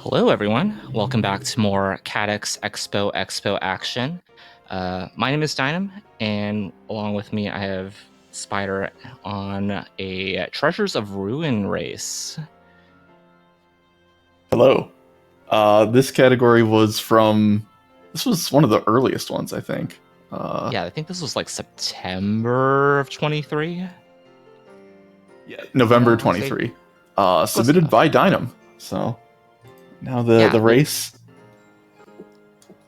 Hello, everyone. Welcome back to more CatEx Expo action. My name is Dynam, and along with me, I have Spider on a Treasures of Ruin race. Hello. This category was this was one of the earliest ones, I think. Yeah, I think this was like September of 23. Yeah, November 23. Submitted by Dynam. So now the race.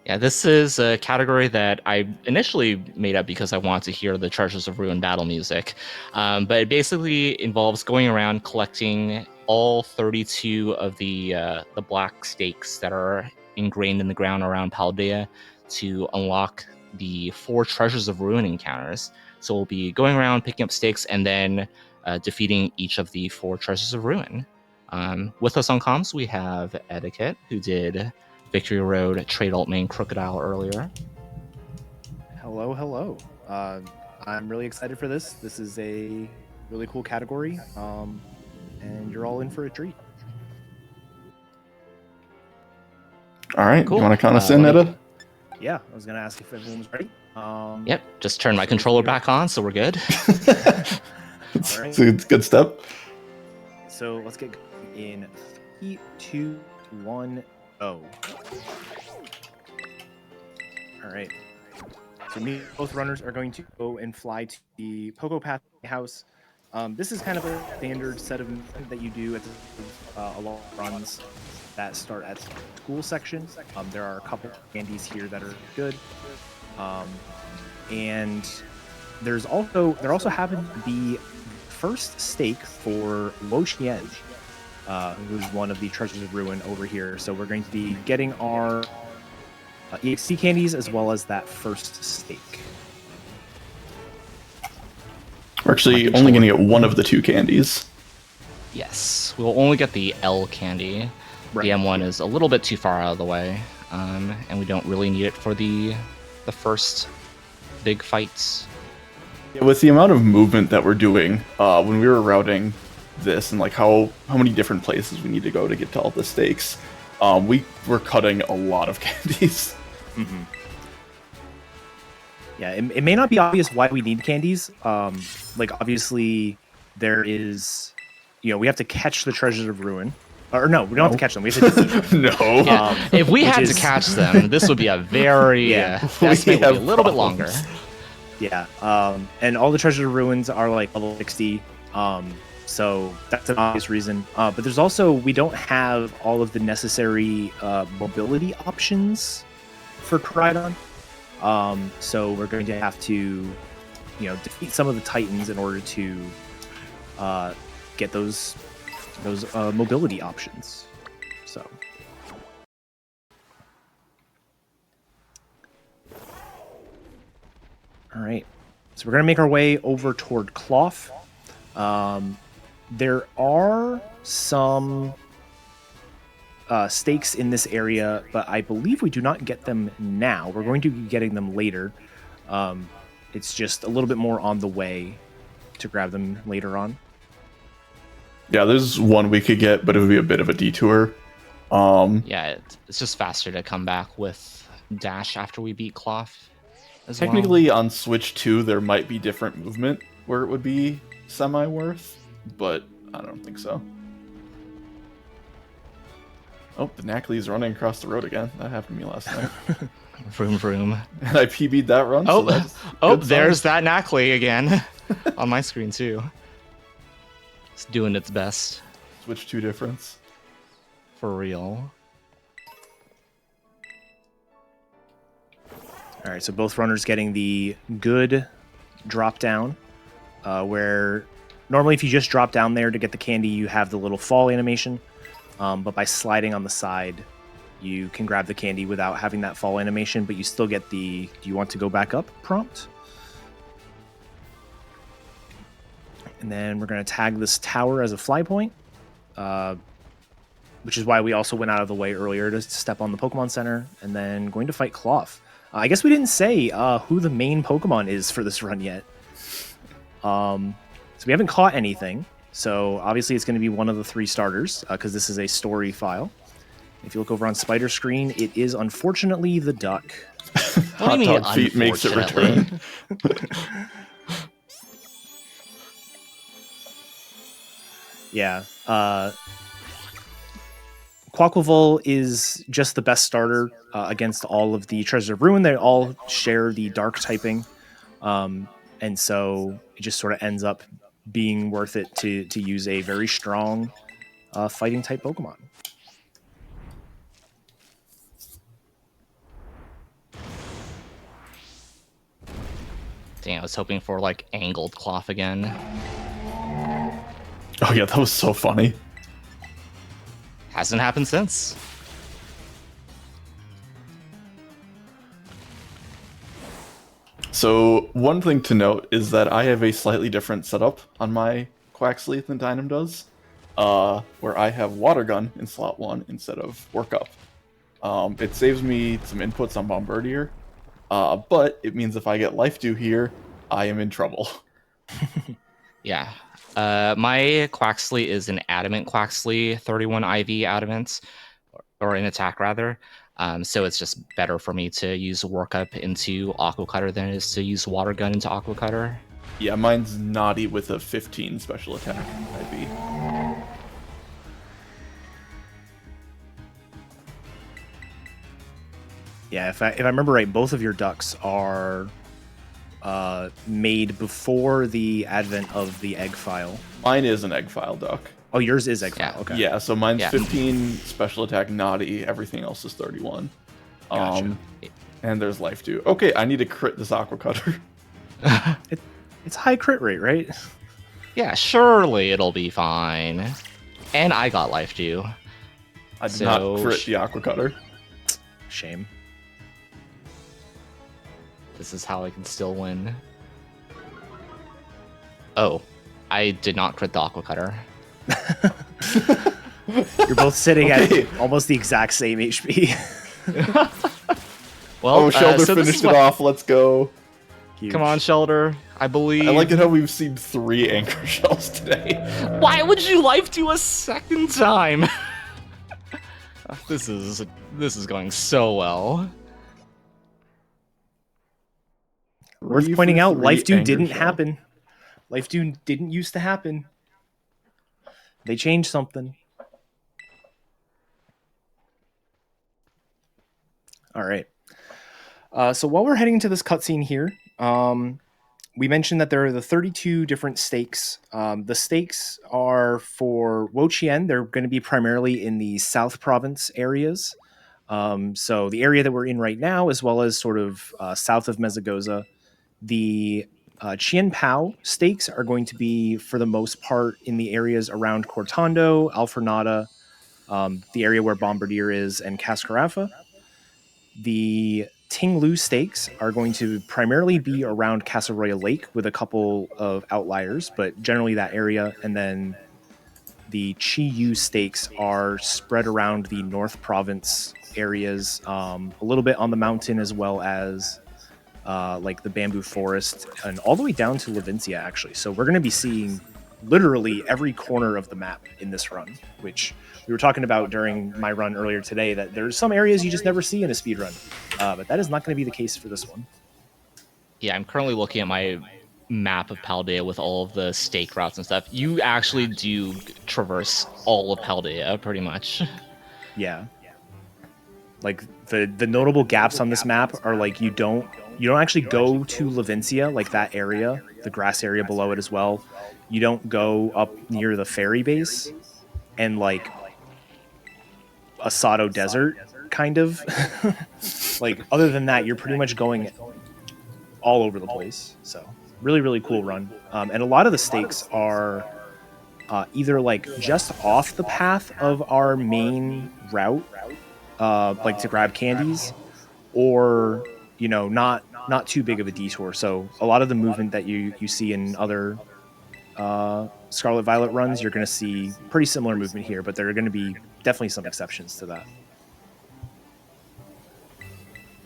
Yeah, this is a category that I initially made up because I wanted to hear the Treasures of Ruin battle music. But it basically involves going around collecting all 32 of the black stakes that are ingrained in the ground around Paldea to unlock the 4 Treasures of Ruin encounters. So we'll be going around picking up stakes and then defeating each of the 4 Treasures of Ruin. With us on comms, we have Etiquette, who did Victory Road, Trade Alt Main Crocodile earlier. Hello. I'm really excited for this. This is a really cool category, and you're all in for a treat. All right, cool. You want to count us in, Etta? Yeah, I was going to ask if everyone was ready. Yep, just turn my controller back on, so we're good. It's a good step. So let's get in 3, 2, 1, go. All right. So both runners are going to go and fly to the Poco Path house. This is kind of a standard set of movement that you do at a lot of runs that start at school section. There are a couple of candies here that are good. And there also happened the first stake for Lo Xian, who's one of the Treasures of Ruin over here. So we're going to be getting our EXC candies as well as that first stake. We're actually only going to get one of the 2 candies. Yes, we'll only get the L candy. Right. The M1 is a little bit too far out of the way, and we don't really need it for the first big fights. Yeah, with the amount of movement that we're doing, when we were routing this and like how many different places we need to go to get to all the stakes, we were cutting a lot of candies. Mm-hmm. Yeah, it may not be obvious why we need candies. Like obviously there is, we have to catch the Treasures of Ruin. Or no, we don't have to catch them. We have to defeat them. No. Yeah. If we had to catch them, this would be a very would be a little bit longer. Yeah. And all the Treasure Ruins are like level 60. So that's an obvious reason. But there's also, we don't have all of the necessary mobility options for Koraidon. So we're going to have to, defeat some of the Titans in order to get those mobility options. So. All right. So we're going to make our way over toward Cloth. There are some stakes in this area, but I believe we do not get them now. We're going to be getting them later. It's just a little bit more on the way to grab them later on. Yeah, there's one we could get, but it would be a bit of a detour. Yeah, it's just faster to come back with Dash after we beat Cloth. Technically, on Switch 2, there might be different movement where it would be semi-worth, but I don't think so. Oh, the Knackley's running across the road again. That happened to me last night. Vroom, vroom. And I PB'd that run. So there's that Knackley again on my screen, too. It's doing its best. Switch 2 difference. For real. All right, so both runners getting the good drop down, where normally if you just drop down there to get the candy, you have the little fall animation. But by sliding on the side, you can grab the candy without having that fall animation, but you still get the "do you want to go back up" prompt. And then we're going to tag this tower as a fly point, which is why we also went out of the way earlier to step on the Pokemon Center, and then going to fight Cloth. I guess we didn't say who the main Pokemon is for this run yet. So we haven't caught anything. So obviously it's going to be one of the 3 starters because this is a story file. If you look over on Spider screen, it is unfortunately the duck. What do you mean, Hot dog feet makes it return. Yeah. Quaquaval is just the best starter against all of the Treasures of Ruin. They all share the dark typing. And so it just sort of ends up being worth it to use a very strong fighting type Pokemon. Dang, I was hoping for like angled cloth again. Oh yeah, that was so funny. Hasn't happened since. So one thing to note is that I have a slightly different setup on my Quaxley than Dynam does, where I have Water Gun in slot 1 instead of Workup. It saves me some inputs on Bombardier, but it means if I get Life Dew here, I am in trouble. Yeah. My Quaxley is an Adamant Quaxley, 31 IV Adamant, or an attack rather. So it's just better for me to use Workup into Aqua Cutter than it is to use Water Gun into Aqua Cutter. Yeah, mine's Naughty with a 15 special attack IV. Yeah, if I remember right, both of your ducks are made before the advent of the egg file. Mine is an egg file duck. Oh, yours is egg Yeah. file. Okay. Yeah, so mine's Yeah. 15 special attack Naughty, everything else is 31. Gotcha. And there's Life Dew. Okay, I need to crit this Aqua Cutter. It's high crit rate, right? Yeah, surely it'll be fine. And I got Life Dew. I did So, not crit the Aqua Cutter. Shame. This is how I can still win. Oh, I did not crit the Aqua Cutter. You're both sitting Okay. at almost the exact same HP. Well, Oh, Shelter so this finished is it what- off. Let's go. Huge. Come on, Shelter. I believe. I like it how we've seen 3 Anchor Shells today. Why would you Life Dew a second time? This is going so well. Worth 3 pointing for out, 3 Life Dew Anchor didn't Shell. happen. Life Dew didn't used to happen. They changed something. All right. So while we're heading into this cutscene here, we mentioned that there are the 32 different stakes. The stakes are for Wochien. They're going to be primarily in the South Province areas. So the area that we're in right now, as well as sort of south of Mesagoza. The Chien Pao stakes are going to be, for the most part, in the areas around Cortando, Alfornada, the area where Bombardier is, and Cascarafa. The Tinglu stakes are going to primarily be around Casaroya Lake with a couple of outliers, but generally that area. And then the Chi Yu stakes are spread around the North Province areas, a little bit on the mountain, as well as like the bamboo forest, and all the way down to Levincia, actually. So we're going to be seeing literally every corner of the map in this run, which we were talking about during my run earlier today, that there's some areas you just never see in a speed run, but that is not going to be the case for this one. Yeah, I'm currently looking at my map of Paldea with all of the stake routes and stuff. You actually do traverse all of Paldea, pretty much. Yeah. Like the notable gaps on this map are like you don't actually go to Levincia, like that area, the grass area below it as well. You don't go up near the ferry base and like Asado Desert, kind of. Like other than that, you're pretty much going all over the place. So really, really cool run. And a lot of the stakes are either like just off the path of our main route, like to grab candies, or not too big of a detour. So a lot of the movement that you see in other Scarlet Violet runs, you're going to see pretty similar movement here, but there are going to be definitely some exceptions to that.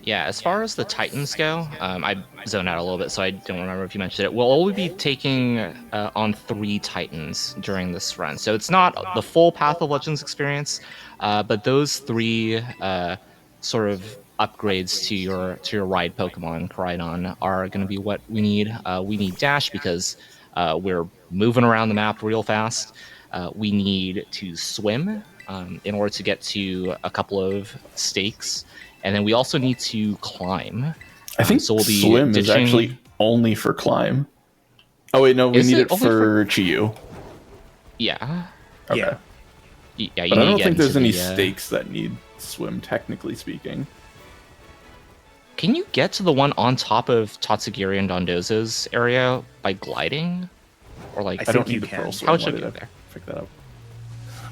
Yeah, as far as the Titans go, I zoned out a little bit, so I don't remember if you mentioned it. We'll only be taking on 3 Titans during this run, so it's not the full Path of Legends experience, but those 3 sort of upgrades to your ride Pokemon Koraidon are going to be what we need. We need Dash because we're moving around the map real fast. We need to swim in order to get to a couple of stakes. And then we also need to climb. I think So we'll be swim is ditching... actually only for climb. Oh wait, no, we need it for Chiyu. Yeah. Okay. Yeah. Yeah, But I don't think there's any stakes that need swim, technically speaking. Can you get to the one on top of Tatsugiri and Dondoza's area by gliding? Or like, I don't need the pearl swim. How should we get there? Pick that up.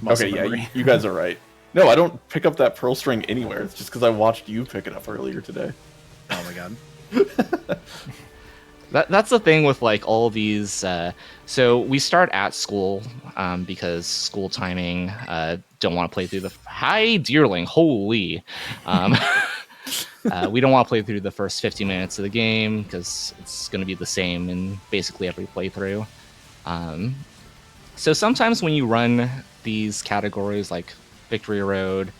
Muscle Okay, memory. yeah, you guys are right. No, I don't pick up that pearl string anywhere. It's just because I watched you pick it up earlier today. Oh my god. That's the thing with like all these. So we start at school because school timing. Don't want to play through the. Hi, Deerling. Holy. We don't want to play through the first 50 minutes of the game because it's going to be the same in basically every playthrough. So sometimes when you run these categories like Victory Road,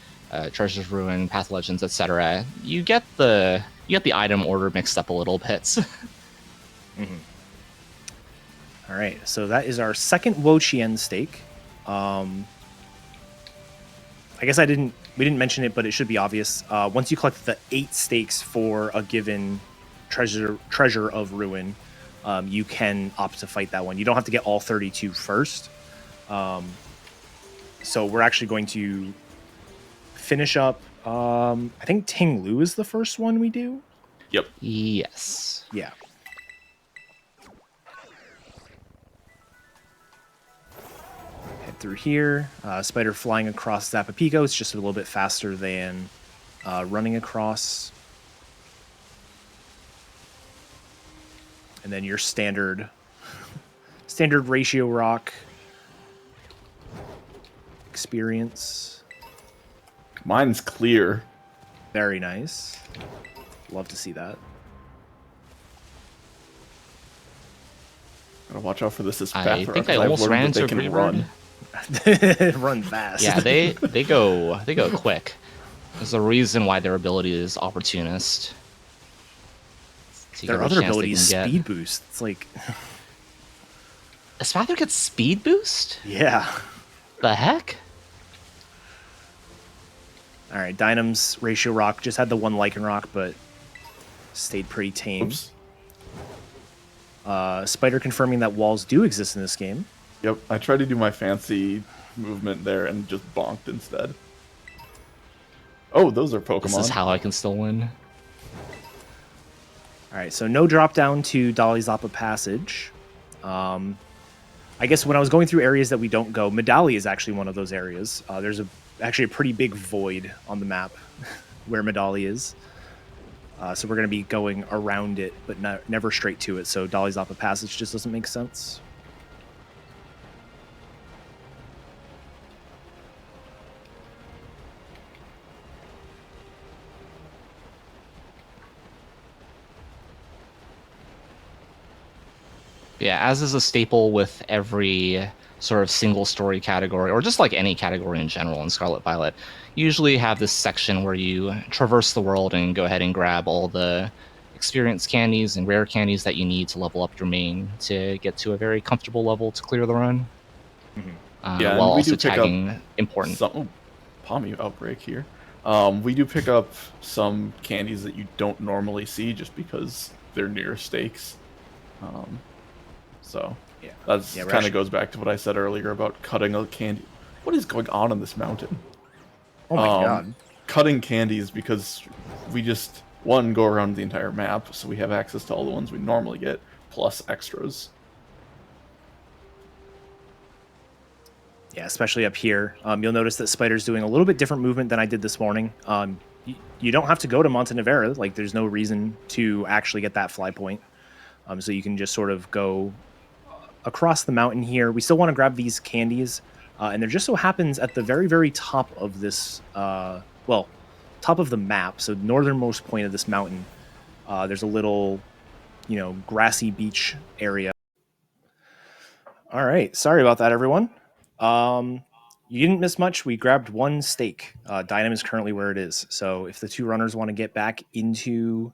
Treasures Ruin, Path of Legends, etc., you get the item order mixed up a little bit. Mm-hmm. All right, so that is our second Wo-Chien stake. I guess we didn't mention it, but it should be obvious. Once you collect the 8 stakes for a given treasure of Ruin, you can opt to fight that one. You don't have to get all 32 first. So we're actually going to finish up. I think Ting Lu is the first one we do. Yep. Yes. Yeah. Head through here. Spider flying across Zapapico. It's just a little bit faster than running across. And then your standard ratio rock experience. Mine's clear. Very nice. Love to see that. Gotta watch out for this as I think I almost ran into a green run. Run fast. Yeah, they go quick. There's a reason why their ability is opportunist. Their other ability is speed boost. It's like does Spider get speed boost? Yeah. The heck? All right, Dynam's ratio rock just had the 1 Lycan rock, but stayed pretty tame. Oops. Spider confirming that walls do exist in this game. Yep, I tried to do my fancy movement there and just bonked instead. Oh, those are Pokemon. This is how I can still win. All right, so no drop down to Dolly Zappa Passage. I guess when I was going through areas that we don't go, Medali is actually one of those areas. There's actually a pretty big void on the map where Medali is. So we're going to be going around it, but never straight to it. So Dolly Zappa Passage just doesn't make sense. Yeah, as is a staple with every sort of single story category, or just like any category in general in Scarlet Violet, you usually have this section where you traverse the world and go ahead and grab all the experience candies and rare candies that you need to level up your main to get to a very comfortable level to clear the run. Mm-hmm. Yeah, while we also do pick tagging up important. Palmy outbreak here. We do pick up some candies that you don't normally see just because they're near stakes. So Yeah. that's kind of goes back to what I said earlier about cutting a candy. What is going on in this mountain? Oh my god. Cutting candies because we just, one, go around the entire map, so we have access to all the ones we normally get, plus extras. Yeah, especially up here. You'll notice that Spider's doing a little bit different movement than I did this morning. You don't have to go to Montenevera. Like, there's no reason to actually get that fly point. So you can just sort of go across the mountain here. We still want to grab these candies. And there just so happens at the very, very top of this, well, top of the map, so northernmost point of this mountain, there's a little, grassy beach area. All right, sorry about that, everyone. You didn't miss much. We grabbed one stake. Dynam is currently where it is. So if the two runners want to get back into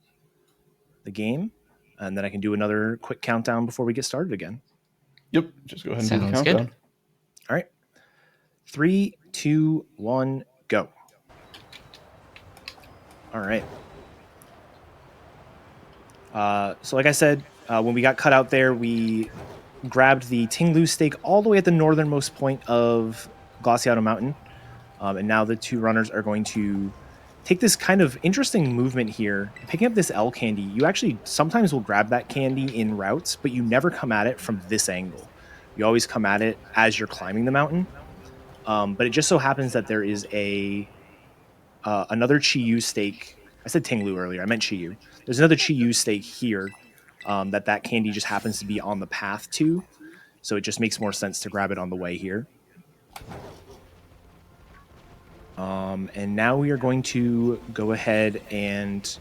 the game, and then I can do another quick countdown before we get started again. Yep, just go ahead and do the Sounds countdown. good. All right. 3, 2, 1, go. All right. So like I said, when we got cut out there, we grabbed the Tinglu stake all the way at the northernmost point of Glaciato Mountain. And now the two runners are going to take this kind of interesting movement here. Picking up this L candy, you actually sometimes will grab that candy in routes, but you never come at it from this angle. You always come at it as you're climbing the mountain. But it just so happens that there is another Chi-Yu stake. I said Tinglu earlier. I meant Chi-Yu. There's another Chi-Yu stake here that candy just happens to be on the path to. So it just makes more sense to grab it on the way here. And now we are going to go ahead and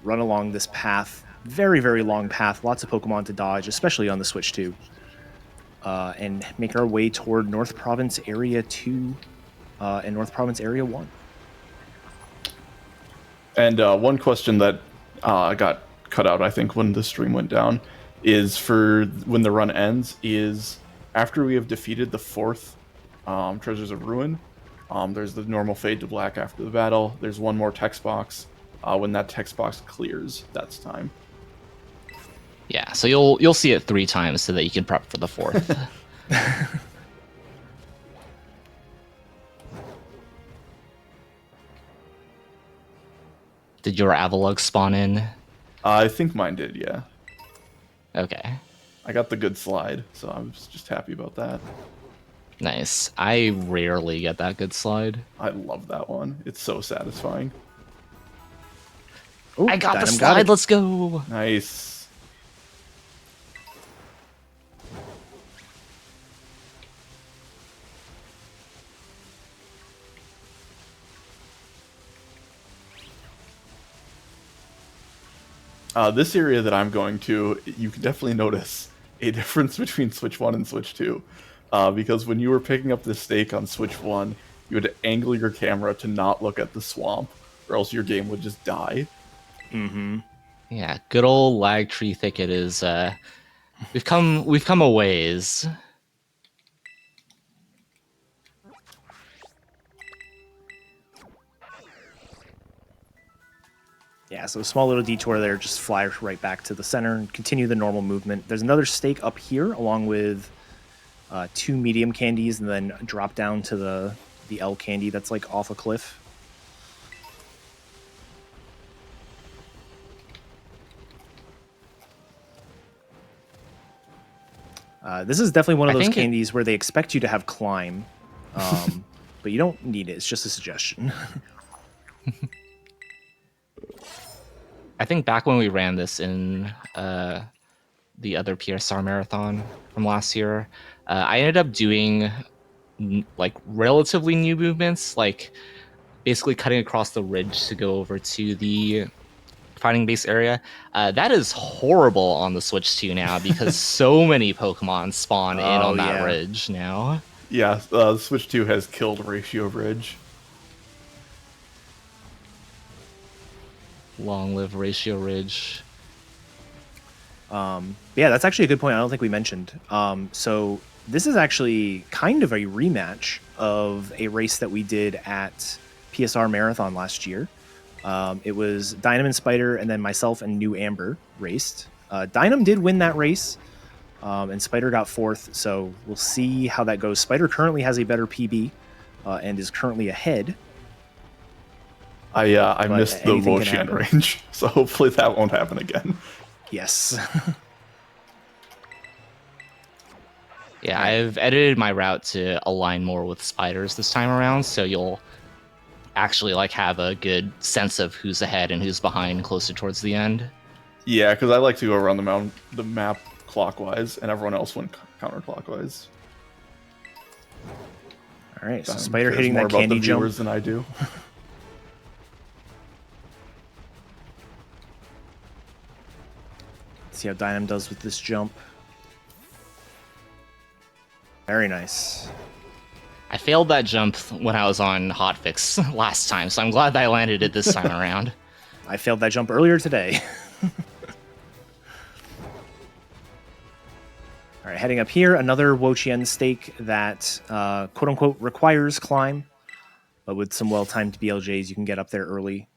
run along this path. Very, very long path. Lots of Pokemon to dodge, especially on the Switch 2. And make our way toward North Province Area 2 and North Province Area 1. And one question that got cut out, I think, when the stream went down, is for when the run ends, is after we have defeated the 4th Treasures of Ruin, there's the normal fade to black after the battle. There's one more text box. When that text box clears, that's time. Yeah, so you'll see it 3 times so that you can prep for the 4th. Did your Avalugg spawn in? I think mine did, yeah. Okay. I got the good slide, so I was just happy about that. Nice. I rarely get that good slide. I love that one. It's so satisfying. Ooh, I got the Dynam slide, it. let's go! Nice. This area that I'm going to, you can definitely notice a difference between Switch 1 and Switch 2. Because when you were picking up the stake on Switch 1, you had to angle your camera to not look at the swamp, or else your game would just die. Mm-hmm. Yeah, good old Lag Tree Thicket is we've come a ways. Yeah, so a small little detour there, just fly right back to the center and continue the normal movement. There's another stake up here, along with 2 medium candies, and then drop down to the L candy that's like off a cliff. This is definitely one of those candies where they expect you to have climb, but you don't need it. It's just a suggestion. I think back when we ran this in the other PSR marathon from last year, I ended up doing like relatively new movements, like basically cutting across the ridge to go over to the fighting base area. That is horrible on the Switch 2 now because so many Pokemon spawn in on that ridge now. Yeah, Switch 2 has killed Ratio Ridge. Long live Ratio Ridge. Yeah, that's actually a good point. I don't think we mentioned. So this is actually kind of a rematch of a race that we did at PSR Marathon last year. It was Dynam and Spider, and then myself and New Amber raced. Dynam did win that race, and Spider got 4th, so we'll see how that goes. Spider currently has a better PB and is currently ahead. I missed the Wo-Chien range, so hopefully that won't happen again. Yes. Yeah, I've edited my route to align more with spiders this time around, so you'll actually like have a good sense of who's ahead and who's behind closer towards the end. Yeah, because I like to go around the map clockwise, and everyone else went counterclockwise. All right, so Spider hitting that candy jump than I do. See how Dynam does with this jump. Very nice. I failed that jump when I was on hotfix last time, so I'm glad that I landed it this time around. I failed that jump earlier today. All right, heading up here, another Wo-Chien stake that quote-unquote requires climb, but with some well-timed BLJs, you can get up there early.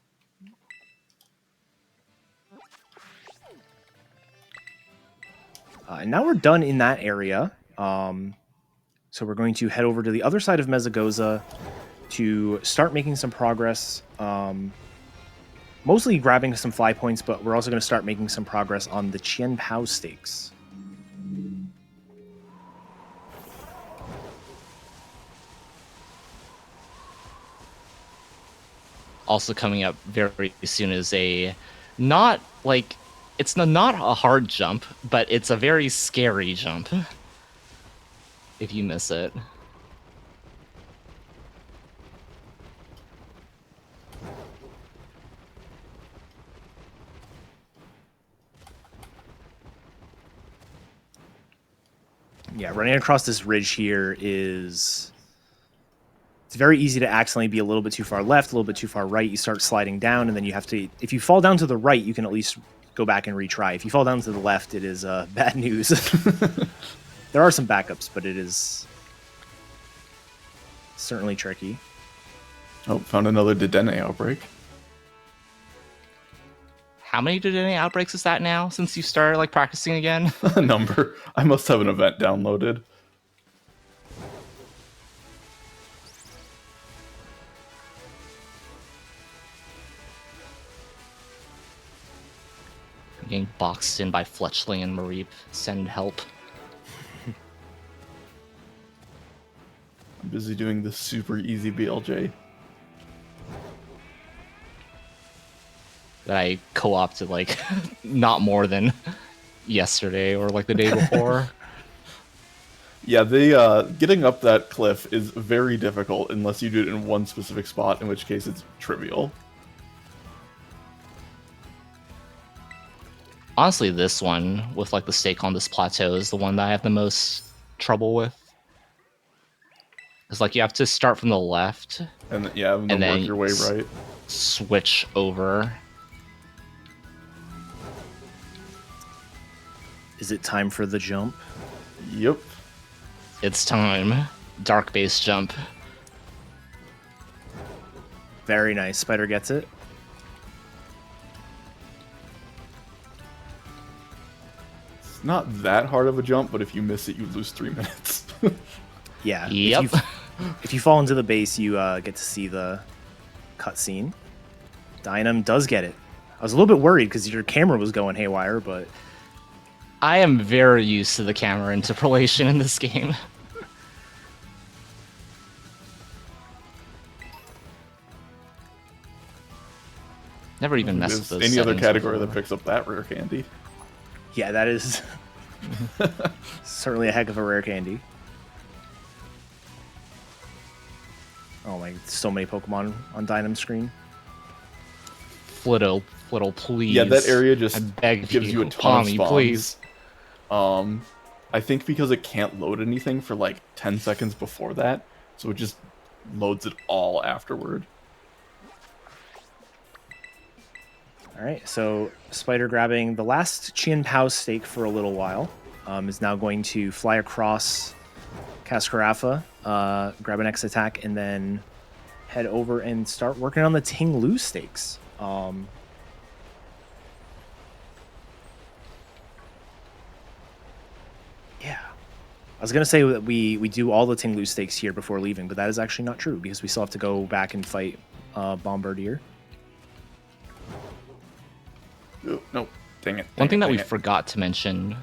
And now we're done in that area. So we're going to head over to the other side of Mezagoza to start making some progress. Mostly grabbing some fly points, but we're also going to start making some progress on the Chien Pao stakes. Also coming up very soon is a not like it's not a hard jump, but it's a very scary jump if you miss it. Yeah, running across this ridge here is... It's very easy to accidentally be a little bit too far left, a little bit too far right. You start sliding down, and then you have to... If you fall down to the right, you can at least go back and retry. If you fall down to the left, it is bad news. There are some backups, but it is certainly tricky. Oh, found another Dedenne outbreak. How many Dedenne outbreaks is that now since you started like practicing again? A number. I must have an event downloaded. Getting boxed in by Fletchling and Mareep. Send help. I'm busy doing this super easy BLJ. That I co-opted like not more than yesterday or like the day before. Yeah, they getting up that cliff is very difficult unless you do it in one specific spot, in which case it's trivial. Honestly, this one with like the stake on this plateau is the one that I have the most trouble with. It's like you have to start from the left And yeah, and then work your way right. Switch over. Is it time for the jump? Yep. It's time. Dark base jump. Very nice. Spider gets it. It's not that hard of a jump, but if you miss it, you lose 3 minutes. Yeah. Yep. If you fall into the base, you get to see the cutscene. Dynam does get it. I was a little bit worried because your camera was going haywire, but... I am very used to the camera interpolation in this game. Never even messed with those any other settings category before. that picks up that rare candy. Yeah, that is certainly a heck of a rare candy. Oh my, so many Pokemon on Dynam's screen. Flittle, please. Yeah, that area just I beg gives you a ton palm of me, spawns. please. I think because it can't load anything for like 10 seconds before that, so it just loads it all afterward. All right, so Spider grabbing the last Chien Pao stake for a little while is now going to fly across Cascarafa, grab an X attack, and then head over and start working on the Ting Lu stakes. Yeah. I was going to say that we do all the Ting Lu stakes here before leaving, but that is actually not true because we still have to go back and fight Bombardier. Oh, no, dang it. One thing that we forgot to mention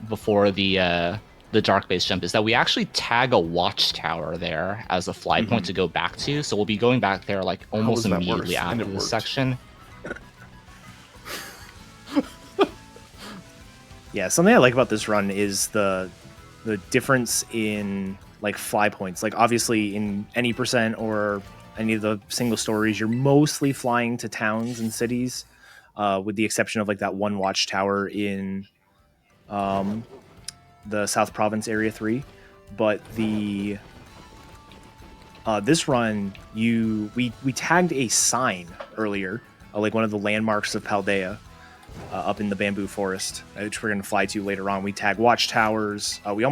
before the dark base jump is that we actually tag a watchtower there as a fly point to go back to. So we'll be going back there like almost immediately after this section. Yeah, something I like about this run is the difference in like fly points. Like obviously in any percent or any of the single stories, you're mostly flying to towns and cities. with the exception of like that one watchtower in the South Province Area 3. But the this run, we tagged a sign earlier, like one of the landmarks of Paldea, up in the bamboo forest, which we're going to fly to later on. We tag watchtowers. We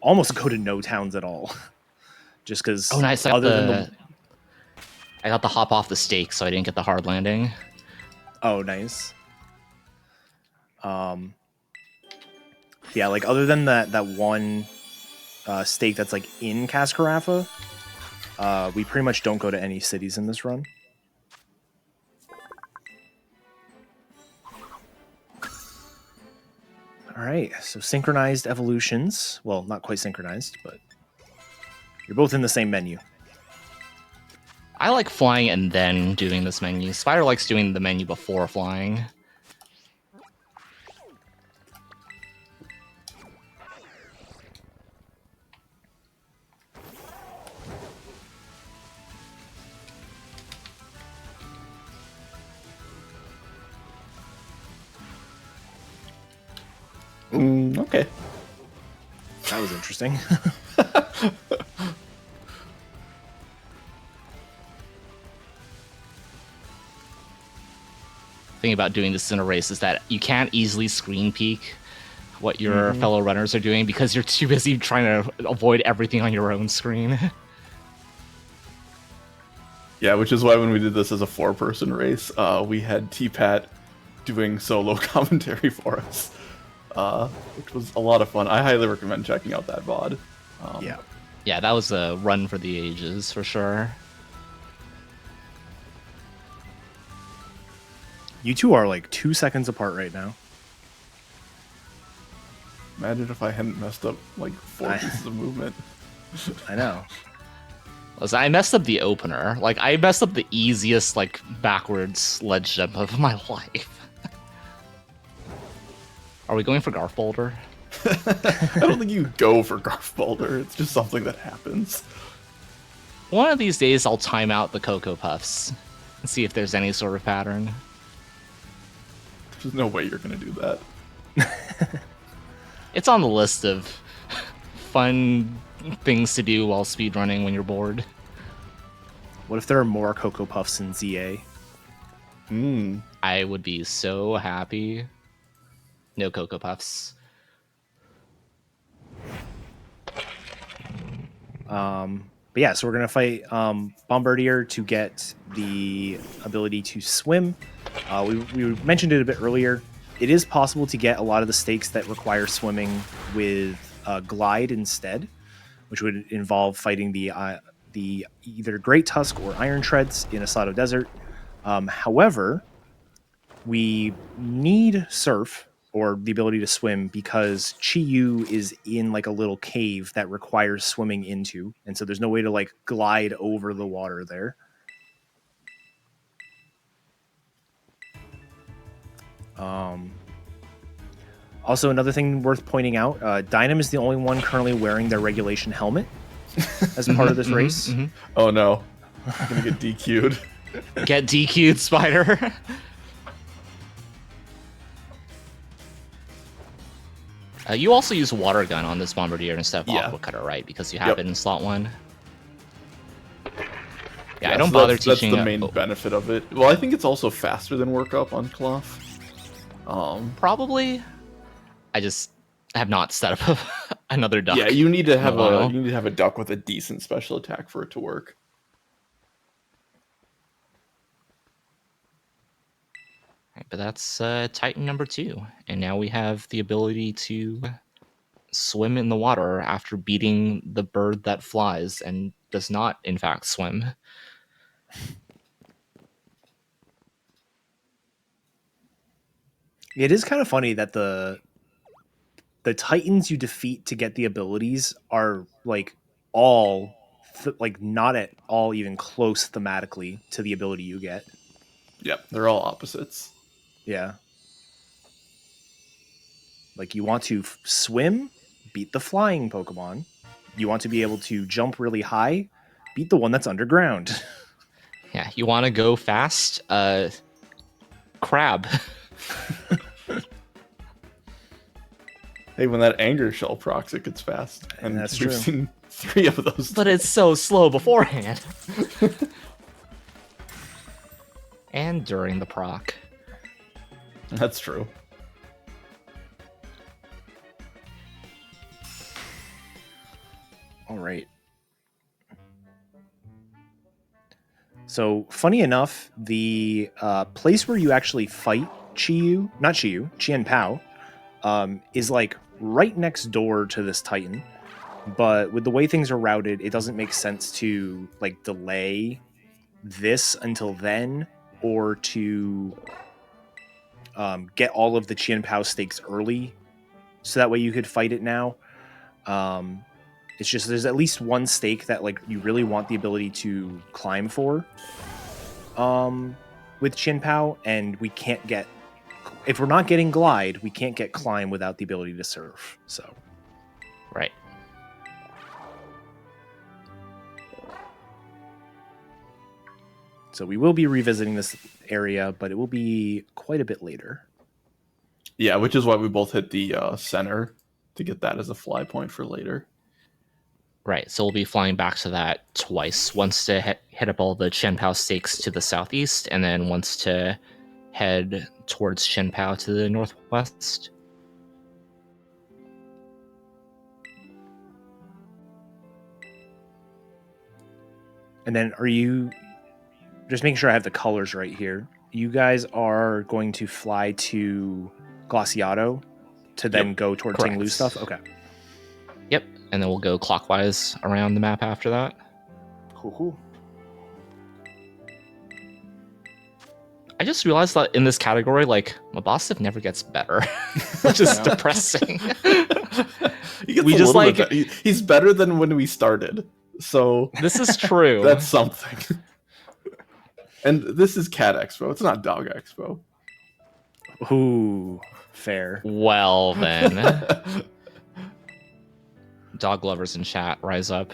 almost go to no towns at all, just because. Oh, nice! Other I got the hop off the stake, so I didn't get the hard landing. Oh, nice. Yeah, like other than that one stake that's like in Cascarafa, we pretty much don't go to any cities in this run. All right, so synchronized evolutions. Well, not quite synchronized, but you're both in the same menu. I like flying and then doing this menu. Spider likes doing the menu before flying. Okay. That was interesting. Thing about doing this in a race is that you can't easily screen peek what your fellow runners are doing because you're too busy trying to avoid everything on your own screen. Yeah, which is why when we did this as a 4-person race, we had T-Pat doing solo commentary for us, which was a lot of fun. I highly recommend checking out that VOD. Yeah, that was a run for the ages, for sure. You two are like 2 seconds apart right now. Imagine if I hadn't messed up like 4 pieces of movement. I know. Listen, I messed up the opener. Like, I messed up the easiest, like, backwards ledge jump of my life. Are we going for Garf Boulder? I don't think you go for Garf Boulder. It's just something that happens. One of these days, I'll time out the Cocoa Puffs and see if there's any sort of pattern. There's no way you're going to do that. It's on the list of fun things to do while speedrunning when you're bored. What if there are more Cocoa Puffs in ZA? I would be so happy. No Cocoa Puffs. But yeah, so we're going to fight Bombardier to get the ability to swim. We mentioned it a bit earlier. It is possible to get a lot of the stakes that require swimming with Glide instead, which would involve fighting the either Great Tusk or Iron Treads in Asado Desert. However, we need Surf or the ability to swim because Chi-Yu is in like a little cave that requires swimming into, and so there's no way to like glide over the water there. Also, another thing worth pointing out, Dynam is the only one currently wearing their regulation helmet as part of this race. Oh no, I'm gonna get DQ'd. Get DQ'd, Spider. You also use Water Gun on this Bombardier instead of Aqua Cutter, right? Because you have it in slot 1. Yeah, I don't bother teaching. That's the main benefit of it. Well, I think it's also faster than Work Up on Cloth. Probably. I just have not set up another duck. Yeah, you need to have a duck with a decent special attack for it to work. Right, but that's Titan number 2, and now we have the ability to swim in the water after beating the bird that flies and does not, in fact, swim. It is kind of funny that the Titans you defeat to get the abilities are like all like not at all even close thematically to the ability you get. Yep, they're all opposites. Yeah. Like you want to swim, beat the flying Pokemon. You want to be able to jump really high, beat the one that's underground. Yeah, you want to go fast, crab. Hey, when that anger shell procs, it gets fast. And that's we've true. seen 3 of those. But it's so slow beforehand. And during the proc. That's true. All right. So, funny enough, the place where you actually fight Chien Pao, is like right next door to this Titan. But with the way things are routed, it doesn't make sense to like delay this until then, or to get all of the Chien Pao stakes early, so that way you could fight it now. It's just there's at least one stake that like you really want the ability to climb for with Chien Pao, and we can't get, if we're not getting glide, we can't get climb without the ability to surf. So Right. we will be revisiting this area, but it will be quite a bit later. Yeah, which is why we both hit the center to get that as a fly point for later. Right, so we'll be flying back to that twice. Once to hit up all the Chien Pao stakes to the southeast, and then once to head towards Chien Pao to the northwest. And then are you, just making sure I have the colors right here, you guys are going to fly to Glaciado to then go towards correct. Tinglu stuff? Okay. Yep, and then we'll go clockwise around the map after that. Cool. I just realized that in this category, like, Mabosif never gets better. Which is depressing. We just like he's better than when we started. So this is true. That's something. And this is Cat Expo. It's not Dog Expo. Ooh, fair. Well then. Dog lovers in chat, rise up.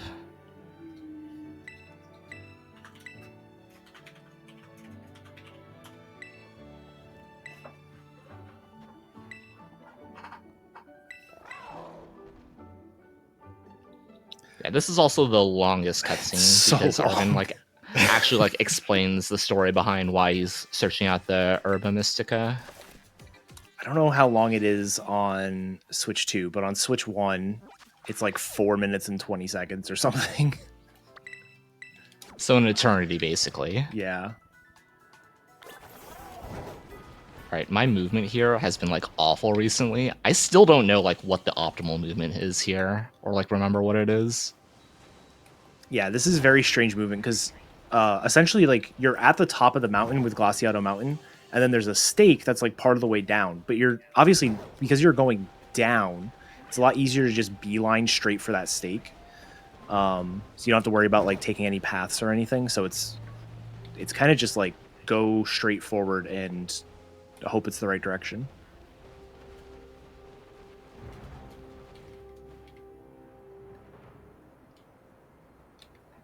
Yeah, this is also the longest cutscene So because long. Arvin like actually like explains the story behind why he's searching out the Herba Mystica. I don't know how long it is on Switch 2, but on Switch 1, it's like 4 minutes and 20 seconds or something. So an eternity, basically. Yeah. Right, my movement here has been like awful recently. I still don't know like what the optimal movement is here, or like remember what it is. Yeah, this is very strange movement because essentially like you're at the top of the mountain with Glaciado Mountain, and then there's a stake that's like part of the way down. But you're obviously, because you're going down, it's a lot easier to just beeline straight for that stake. So you don't have to worry about like taking any paths or anything. So it's kind of just like go straight forward and hope it's the right direction.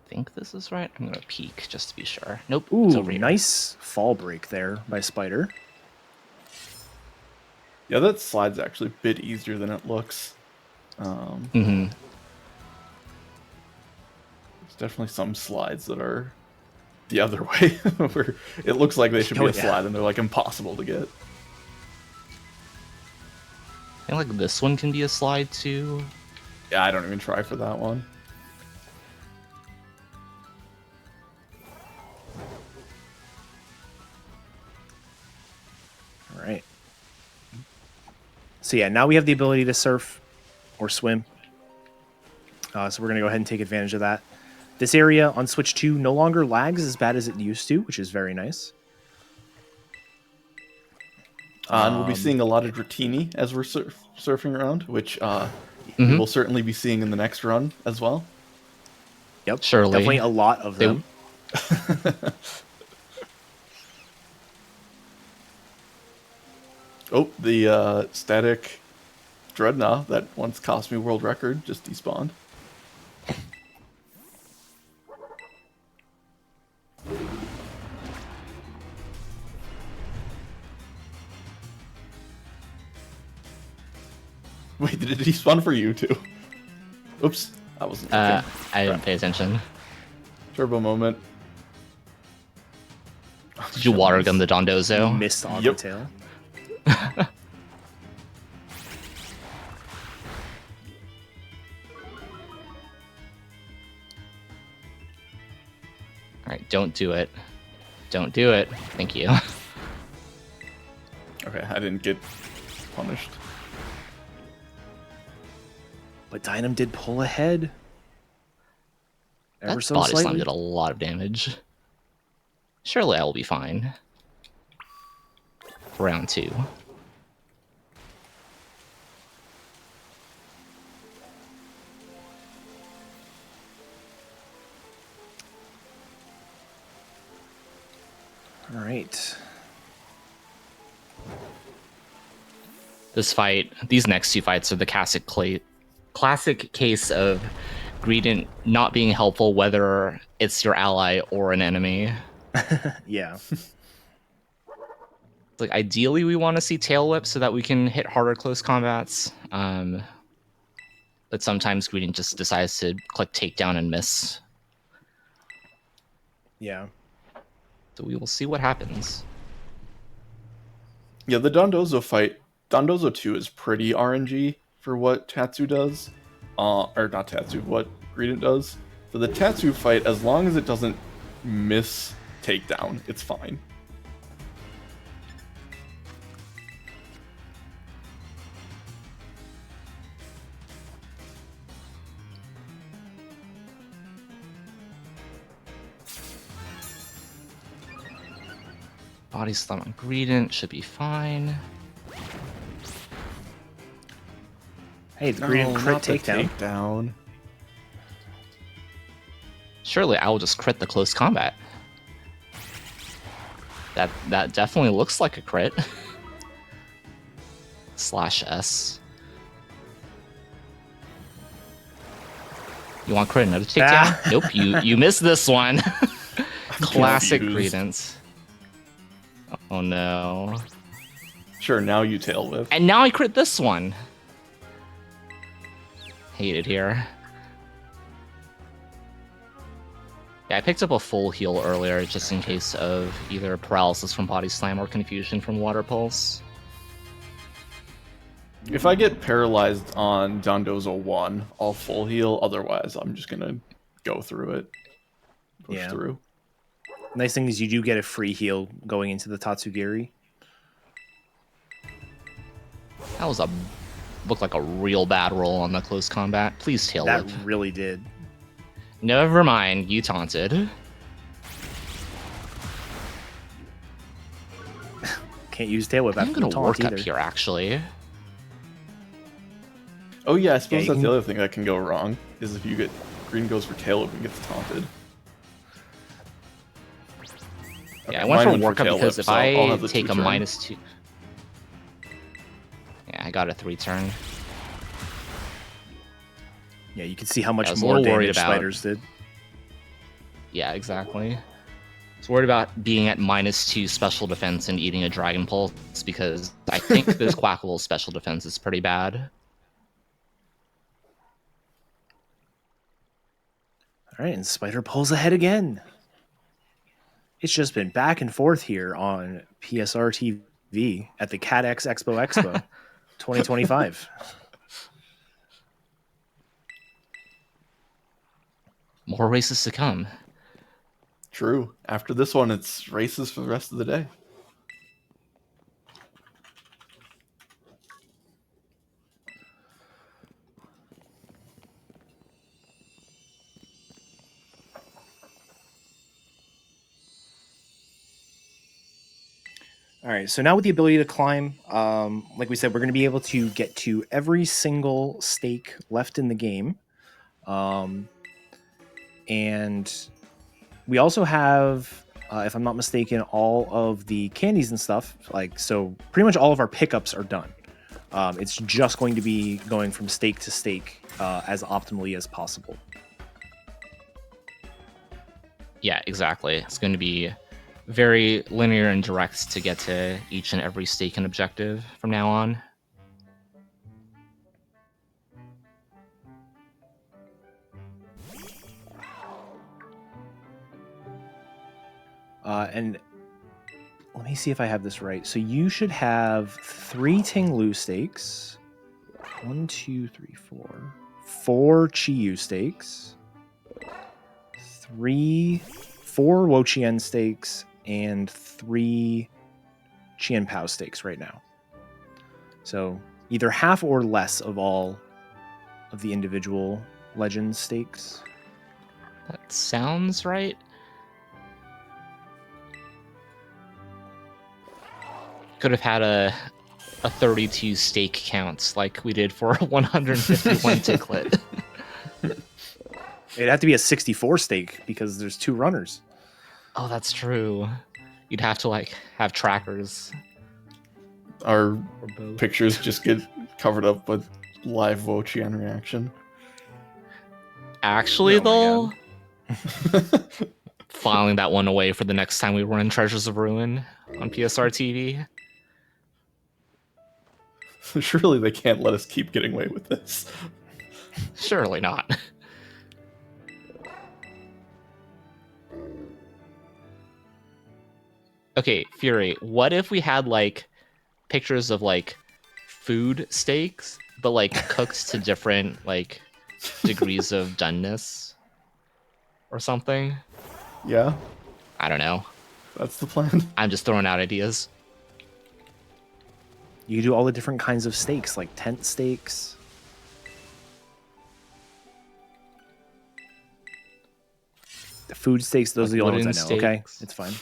I think this is right. I'm gonna peek just to be sure. Nope. Ooh, it's over here. nice fall break there by Spider. Yeah, that slide's actually a bit easier than it looks. Mm-hmm. There's definitely some slides that are the other way, where it looks like they should be a slide and they're like impossible to get. I think like this one can be a slide too. Yeah, I don't even try for that one. All right. So yeah, now we have the ability to surf or swim. So we're going to go ahead and take advantage of that. This area on Switch 2 no longer lags as bad as it used to, which is very nice. And we'll be seeing a lot of Dratini as we're surfing around, which we will certainly be seeing in the next run as well. Yep, Surely. definitely a lot of them. Oh, the static Dreadnought that once cost me world record just despawned. Wait, did it despawn for you too? Oops, I wasn't looking. I didn't pay attention. Turbo moment. Did you water gun the Dondozo? Missed Auto Yep. Tail. Alright, don't do it. Don't do it. Thank you. Okay, I didn't get punished. But Dynam did pull ahead. Ever That so body slam slightly. did a lot of damage. Surely I will be fine. For round 2. All right. This fight, these next 2 fights are the classic case of Greedent not being helpful whether it's your ally or an enemy. Yeah. Like ideally we want to see Tail Whip so that we can hit harder close combats. But sometimes Greedent just decides to click takedown and miss. Yeah. So we will see what happens. Yeah, the Dondozo fight, Dondozo 2 is pretty RNG for what Tatsu does. Or not Tatsu, what Greedent does. For the Tatsu fight, as long as it doesn't miss takedown, it's fine. Body slam on Greedent should be fine. Hey, the Greedent crit not the takedown. takedown. Surely I will just crit the close combat. That definitely looks like a crit. /S. You want crit another takedown? Nope, you missed this one. Classic confused. Greedents. Oh no. Sure, now you tail whip. And now I crit this one. Hate it here. Yeah, I picked up a full heal earlier just in case of either paralysis from body slam or confusion from water pulse. If I get paralyzed on Dondozo 1, I'll full heal. Otherwise, I'm just gonna go through it. Push Yeah. through. Nice thing is you do get a free heal going into the Tatsugiri. That was looked like a real bad roll on the close combat. Please tail That whip. really did. Never mind, you taunted. Can't use tail whip I'm after gonna the taunt work either. up here actually. Oh yeah, I suppose you that's can- the other thing that can go wrong, is if you get... Green goes for tail whip and gets taunted. Yeah, I Okay, went mine for went work up tail because whip, if so I'll I have the take a 2-turn. -2... Yeah, I got a 3-turn. Yeah, you can see how much I was a more little worried damage about- Spiders did. Yeah, exactly. I was worried about being at -2 special defense and eating a Dragon Pulse because I think this Quackle's special defense is pretty bad. All right, and Spider pulls ahead again. It's just been back and forth here on PSR TV at the CatEx Expo 2025. More races to come. True. After this one, it's races for the rest of the day. All right, so now with the ability to climb, like we said, we're going to be able to get to every single stake left in the game. And we also have, if I'm not mistaken, all of the candies and stuff. Like, so pretty much all of our pickups are done. It's just going to be going from stake to stake as optimally as possible. Yeah, exactly. It's going to be very linear and direct to get to each and every stake and objective from now on. And let me see if I have this right. So you should have 3 Ting-Lu stakes. 1, 2, 3, 4. 4 Chi-Yu stakes. 4 Wo-Chien stakes. And 3 Chien-Pao stakes right now. So either half or less of all of the individual Legends stakes. That sounds right. Could have had a 32 stake count like we did for 151 Ticklet. It'd have to be a 64 stake because there's 2 runners. Oh, that's true. You'd have to like have trackers. Our For both. pictures just get covered up with live Wo-Chien reaction. Actually, Oh my though, filing that one away for the next time we run Treasures of Ruin on PSR TV. Surely they can't let us keep getting away with this. Surely not. Okay, Fury, what if we had like pictures of like food steaks, but like cooked to different like degrees of doneness or something? Yeah, I don't know. that's the plan. I'm just throwing out ideas. You can do all the different kinds of steaks, like tent steaks. The food steaks, those Like are the only ones I wooden know. Okay, steaks. it's fine.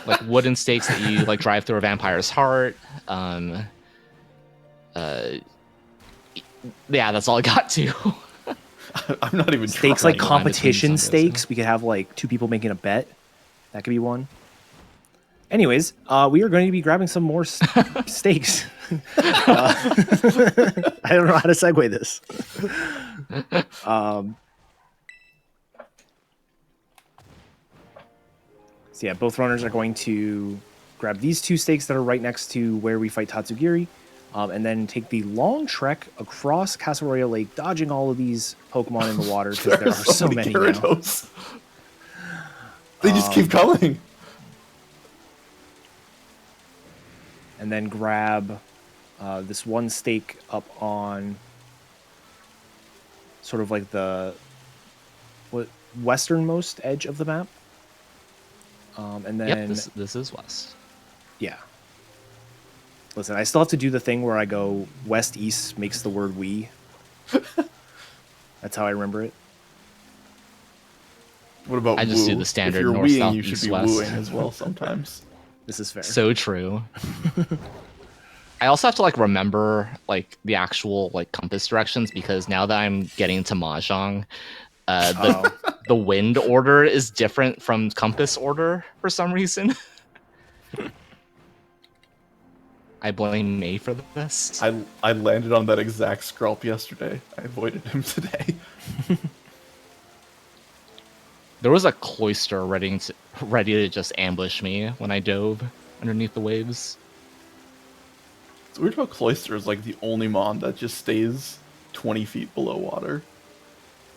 Like wooden steaks that you like drive through a vampire's heart. Yeah, that's all I got to. I'm not even Steaks trying. like Line between competition some steaks. We could have like 2 people making a bet. That could be one. Anyways, we are going to be grabbing some more steaks. I don't know how to segue this. So yeah, both runners are going to grab these 2 steaks that are right next to where we fight Tatsugiri, and then take the long trek across Castle Royale Lake, dodging all of these Pokemon in the water because there are so many now. Gyarados. They just keep coming. And then grab this one stake up on sort of like the westernmost edge of the map. And then, Yep, this is West. yeah. Listen, I still have to do the thing where I go west-east makes the word we. That's how I remember it. What about I just do woo? the standard If you're north, weeing, south, you should east, be west. wooing as well sometimes. This is fair. So true. I also have to like remember like the actual like compass directions because now that I'm getting to Mahjong, the wind order is different from compass order for some reason. I blame May for this. I landed on that exact scrulp yesterday. I avoided him today. There was a cloister ready to just ambush me when I dove underneath the waves. It's weird how Cloyster is like the only mon that just stays 20 feet below water.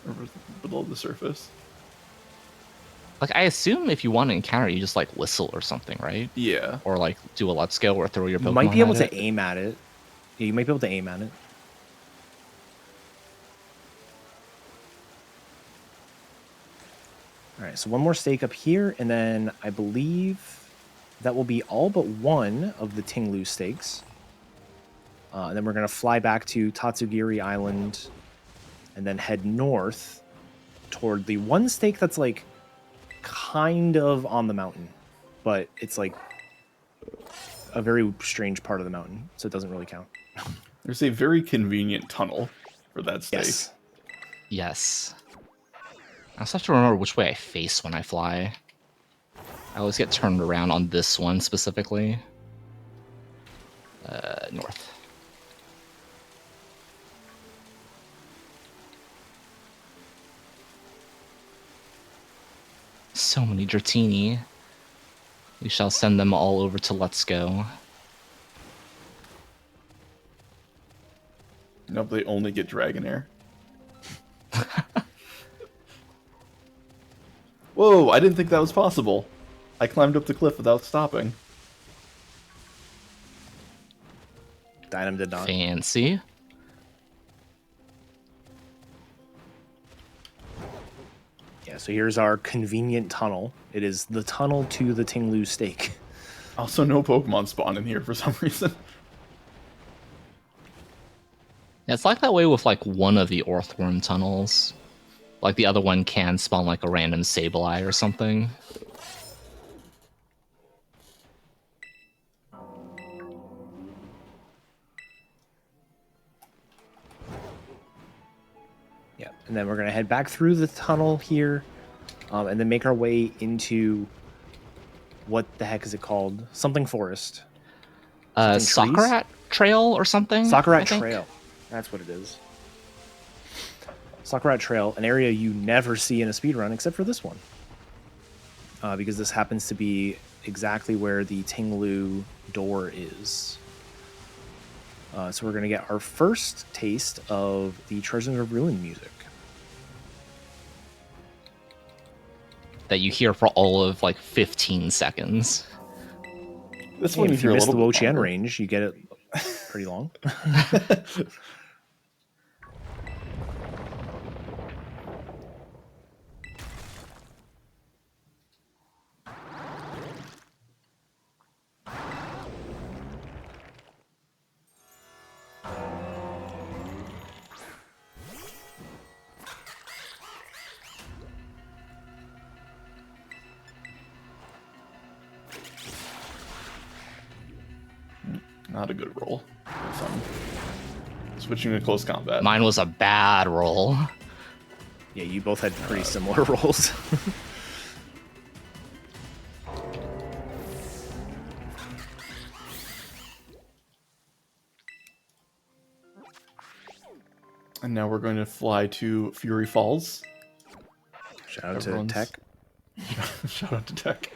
Or below the surface. Like I assume if you want to encounter, you just like whistle or something, right? Yeah. Or like do a let's go or throw your Pokemon. You might be able at to it. aim at it. Yeah, you might be able to aim at it. All right, so one more stake up here, and then I believe that will be all but one of the Ting-Lu stakes. And then we're going to fly back to Tatsugiri Island and then head north toward the one stake that's like kind of on the mountain, but it's like a very strange part of the mountain, so it doesn't really count. There's a very convenient tunnel for that stake. Yes. Yes. I also have to remember which way I face when I fly. I always get turned around on this one specifically. North. So many Dratini. We shall send them all over to Let's Go. No, they only get Dragonair. Whoa, I didn't think that was possible. I climbed up the cliff without stopping. Dynam did not. Fancy. Yeah, so here's our convenient tunnel. It is the tunnel to the Tinglu stake. Also, no Pokemon spawn in here for some reason. Yeah, it's like that way with like one of the Orthworm tunnels. Like the other one can spawn like a random Sableye or something. Yeah, and then we're gonna head back through the tunnel here, and then make our way into what the heck is it called? Something forest. Something trees? Sakura Trail or something? Sakura I think? Trail. That's what it is. Sakura Trail, an area you never see in a speedrun except for this one. Because this happens to be exactly where the Tinglu door is. So we're going to get our first taste of the Treasures of Ruin music. That you hear for all of like 15 seconds. This Yeah, one you if you hear a miss the little bit Wo-Chien longer. range, you get it pretty long. Not a good roll. So I'm switching to close combat. Mine was a bad roll. Yeah, you both had pretty similar rolls. And now we're going to fly to Fury Falls. Shout out Everyone's- to Tech. Shout out to Tech.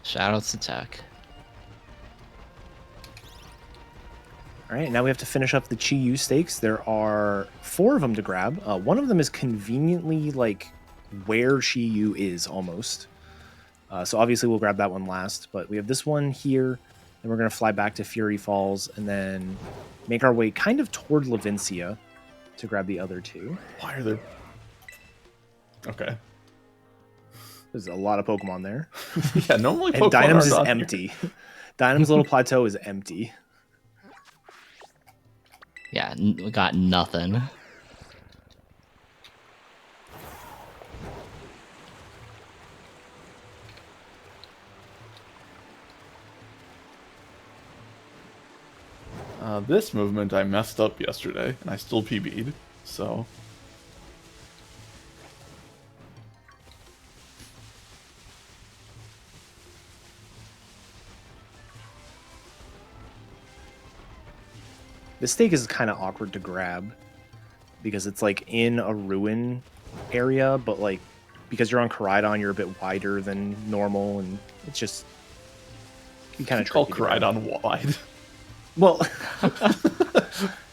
Shoutouts to Tech. All right, now we have to finish up the Chi-Yu stakes. There are 4 of them to grab. One of them is conveniently like where Chi-Yu is almost. So obviously we'll grab that one last. But we have this one here, and we're going to fly back to Fury Falls and then make our way kind of toward Levincia to grab the other 2. Why are there... Okay. There's a lot of Pokemon there. Yeah, normally And Pokemon Dynam's aren't is on here. empty. Dynam's little plateau is empty. Yeah, we got nothing. This movement I messed up yesterday, and I still PB'd, so... This stake is kind of awkward to grab because it's like in a ruin area, but like because you're on Koraidon, you're a bit wider than normal, and it's just kind of Call Koraidon wide. Well, I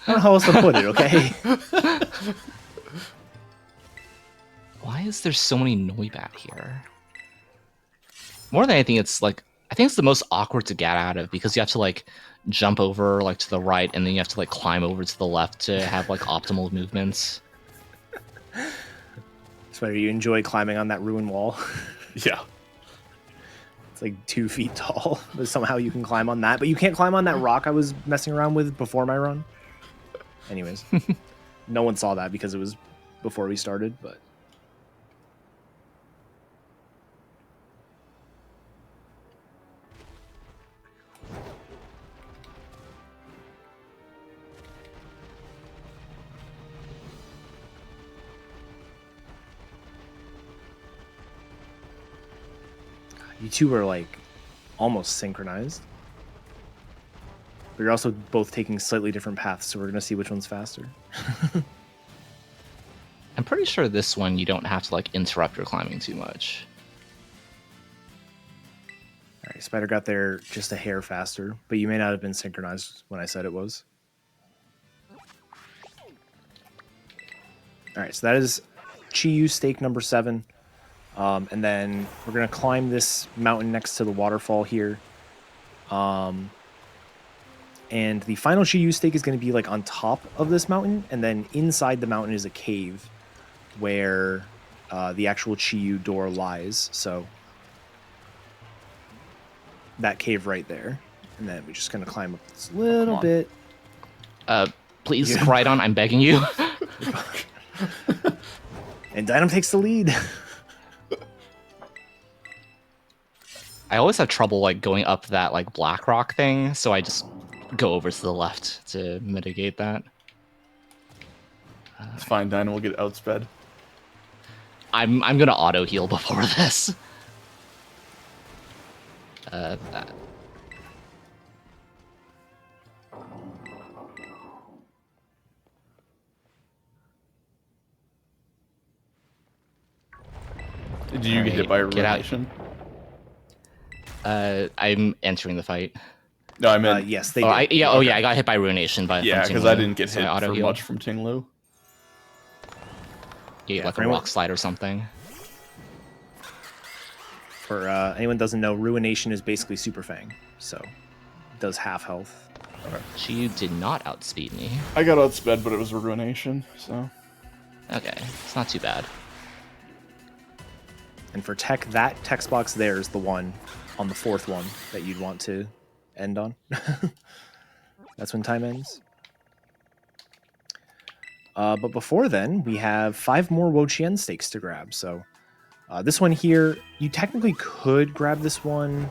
don't know how else to put it. Okay, Why is there so many Noibat here? More than anything, it's like I think it's the most awkward to get out of because you have to like jump over like to the right and then you have to like climb over to the left to have like optimal movements. so you enjoy climbing on that ruin wall. Yeah. It's like 2 feet tall, but somehow you can climb on that. But you can't climb on that rock I was messing around with before my run. Anyways, no one saw that because it was before we started, but. You two are like almost synchronized. But you're also both taking slightly different paths, so we're going to see which one's faster. I'm pretty sure this one you don't have to like interrupt your climbing too much. All right, Spider got there just a hair faster, but you may not have been synchronized when I said it was. All right, so that is Chi-Yu stake number 7. And then we're going to climb this mountain next to the waterfall here. And the final Chi-Yu stake is going to be like on top of this mountain. And then inside the mountain is a cave where the actual Chi-Yu door lies. So that cave right there. And then we're just going to climb up this little bit. Please, Koraidon, I'm begging you. And Dynam takes the lead. I always have trouble like going up that like black rock thing, so I just go over to the left to mitigate that. It's fine, Dino will get outsped. I'm gonna auto heal before this. Did you get hit by a get out. ruination? I'm entering the fight. No, I meant yes, they Oh, did. yeah, I got hit by ruination, but yeah, because I didn't get hit auto for heal. much from Tinglu. Yeah, like a rock slide or something. For anyone doesn't know, Ruination is basically Super Fang, so it does half health. She did not outspeed me. I got outsped, but it was a ruination, so. Okay, it's not too bad. And for tech, that text box there is the one on the fourth one that you'd want to end on. That's when time ends. But before then, we have 5 more Wo-Chien stakes to grab. So this one here, you technically could grab this one.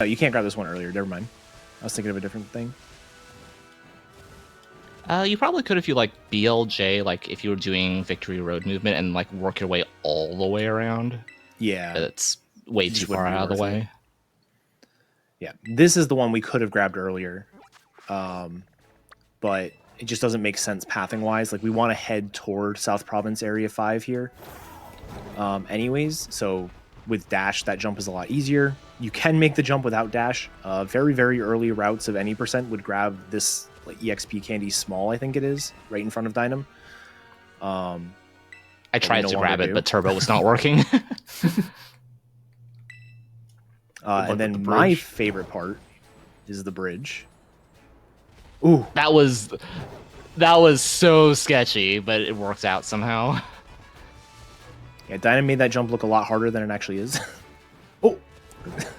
Oh, you can't grab this one earlier. Never mind. I was thinking of a different thing. You probably could if you like BLJ, like if you were doing Victory Road movement and like work your way all the way around. Yeah. But it's way too far out of the way. Yeah, this is the one we could have grabbed earlier. But it just doesn't make sense pathing wise. Like we want to head toward South Province Area 5 here. Anyways, so with dash, that jump is a lot easier. You can make the jump without dash. Very, very early routes of any percent would grab this like EXP candy small, I think it is, right in front of Dynam. I tried to grab it, but turbo was not working. And then my favorite part is the bridge. Ooh, that was so sketchy, but it worked out somehow. Yeah, Dynam made that jump look a lot harder than it actually is. Oh,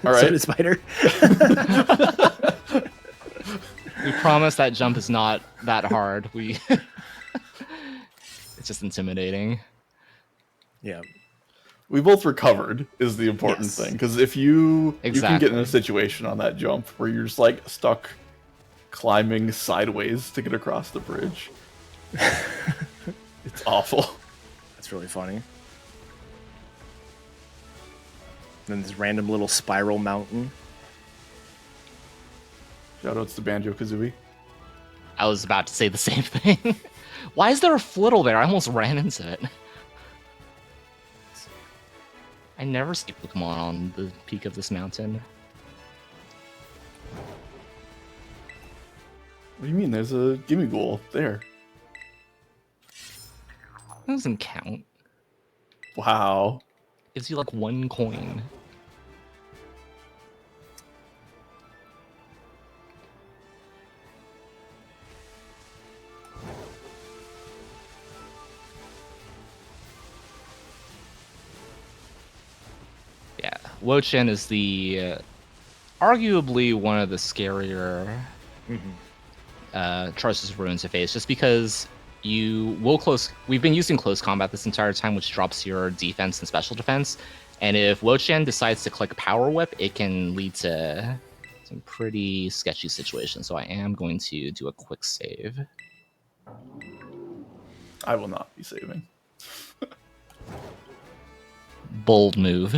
all right. So did Spider. We promise that jump is not that hard. It's just intimidating. Yeah. We both recovered is the important thing, because if you can get in a situation on that jump where you're just like stuck climbing sideways to get across the bridge. It's awful. That's really funny. Then this random little spiral mountain. Shoutouts to Banjo-Kazooie. I was about to say the same thing. Why is there a flittle there? I almost ran into it. I never see Pokemon on the peak of this mountain. What do you mean? There's a gimme goal there. That doesn't count. Wow. Gives you like 1 coin. Yeah, Wo-Chien is the arguably one of the scarier Charges of Ruins to face, just because we've been using close combat this entire time, which drops your defense and special defense, and if Wo-Chien decides to click Power Whip, it can lead to some pretty sketchy situations, so I am going to do a quick save. I will not be saving. Bold move.